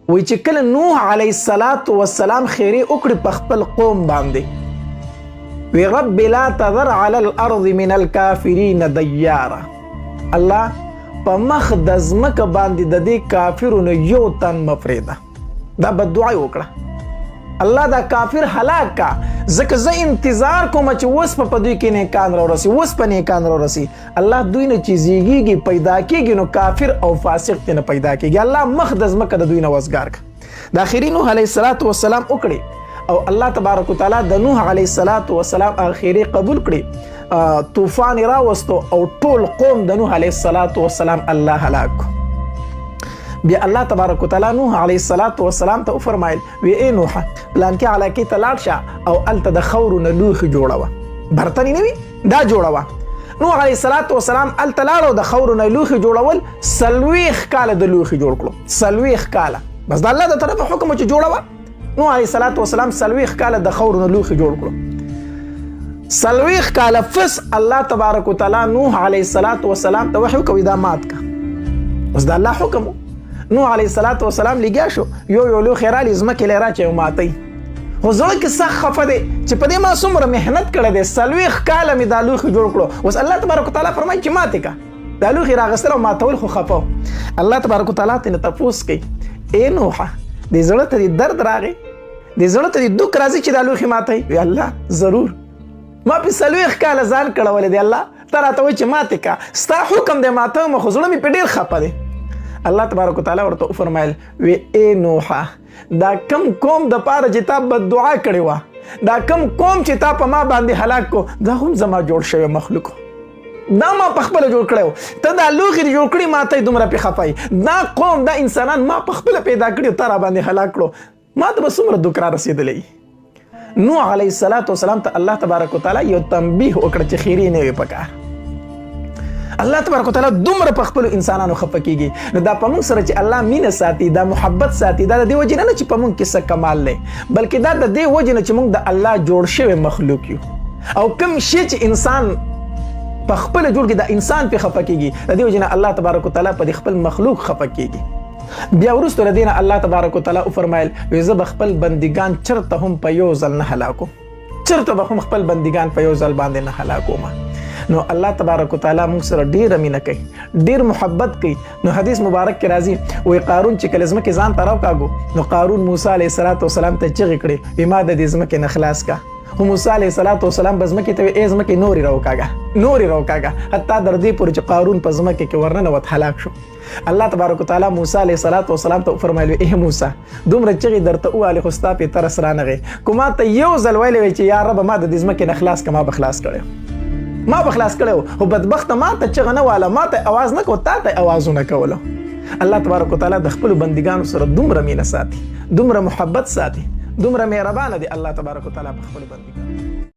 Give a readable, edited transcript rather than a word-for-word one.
وی چې کله نوح علیه السلام خیری وکړي په خپل قوم باندې وی رب لا تذر علی الارض من الکافرین دیارا، الله په مخ د ځمکه باندې د دې کافرونو یو تن مفریده. دا بددعا وکړه، الله دا کافر هلاک کا، ځکه زه انتظار کوم چې اوس په دوی کې نیکان راورسي، اوس په نیکان راورسي. الله دوی نه چې زیږیږي پیدا کېږي نو کافر او فاسق ته نه پیدا کېږي. الله مخ د ځمکه د دوی نه وزګار کا. د آخري نوح علیه السلام وکړي او الله تبارک وتعالی د نوح علیه السلام اخیری قبول کړي، طوفان راوستو او ټول قوم د نوح علیه السلام الله هلاک. بیا الله تبارک وتعالی نوح علیه السلام ته وفرمایل وی ای نوح پلانکې علاقې ته لاړ شه او هلته د خاورو نه لوښي جوړوه، برتنې نه وي دا جوړوه. نوح علیه السلام هلته لاړ او د خاورو نه لوښي جوړول 40 کاله د لوښي جوړ کړو، 40 کاله بس د الله د طرفه حکم چې جوړوه. نوح علیه السلام 40 کاله د خاورو نه لوښي جوړ کړو. 40 کاله پس الله تبارک وتعالی نوح علیه السلام ته وحی کوي دا مات کا. اوس د الله حکم نوح علیه السلام لګیا شو، یو لوښی رالی ځمکې لی راچوي او ماتوي. خو زړه کې سخت خفه دی چې په دې ما څومره محنت کړی دی، 40 کاله مې دا لوښي جوړ کړو. اوس الله تبارک وتعالی فرمایي چې ماتې کا. دا لوښي راغستل او ماتول خو خفه و. الله تبارک وتعالی ترې تپوس کوي ای نوح دې زړه ته دې درد راغی، دې زړه ته دې دوک راځي چې دا لوښي ماتوي؟ وی الله ضرور، ما په 40 کاله ځان کړولی دی الله، ته راته وایي چې ماتې کا، ستا حکم دی ماتوم، خو زړه مې په ډېر خفه دی. الله تبارک وتعالی ورته وفرمایل وی ای نوح دا کم قوم د پاره چې تا بددعا کړې وه، دا کم قوم چې تا په ما باندې هلاک کو، دا هم زما جوړ شوی مخلوق، دا ما په خپله جوړ کړی و. ته دا لوښي جوړ کړي ماته یې دومره پې خفه، دا قوم دا انسانان ما په خپله پیدا کړي تا را باندې هلاک کړو، ما ته به څومره دوک را رسېدلی. نوح علیه السلام ته الله تبارک وتعالی یو تنبیه وکړه چې خیرې نه وي پکار. الله تبارک وتعالی دومره په خپلو انسانانو خفه کېږي، نو دا په موږ سره چې الله مینه ساتي، دا محبت ساتي، دا د دې وجې نه چې په موږ کې څه کمال دی، بلکې دا د دې وجې نه چې موږ د الله جوړ شوی مخلوق یو. او کوم شی چې انسان په خپله جوړ کړي دا انسان پې خفه کېږي، د دې وجې نه الله تبارک وتعالی په دې خپل مخلوق خفه کېږي. بیا وروسته له دې نه الله تبارک وتعالی وفرمایل وی زه به خپل بندګان چرته هم په یو ځل نه هلاکوم، چرته به هم خپل بندګان په یو ځل باندې نه هلاکوم. نو الله تبارک وتعالی موږ سره ډېره مینه کوي، ډېر محبت کوي. نو حدیث مبارک کې راځي وی قارون چې کله ځمکې ځان ته راوکاږو نو قارون موسی علیه السلام ته چغې کړې وی ما د دې ځمکې نه خلاص کا. خو موسی علیه السلام به ځمکې ته وی ای ځمکې نورې راوکاږه، حتی در دې پورې چې قارون په ځمکې کې ورننوت هلاک شو. الله تبارک وتعالی موسی علیه السلام ته وفرمایل ای موسی دومره چغې درته ووالې خو ستا پې ترس رانغی، کو ما ته یو ځل ویلی وی چې یا رب ما د دې ځمکې نه خلاص که، ما به خلاص کړی، ما به خلاص کړی، خو بدبخته ما ته چغه نه واله، ما ته اواز نه کو، تا ته اوازونه کولو. الله تبارک وتعالی د خپلو بندګانو سره دومره مینه ساتي، دومره محبت ساتي، دومره مهربانه دی الله تبارک وتعالی په خپلو بندګانو.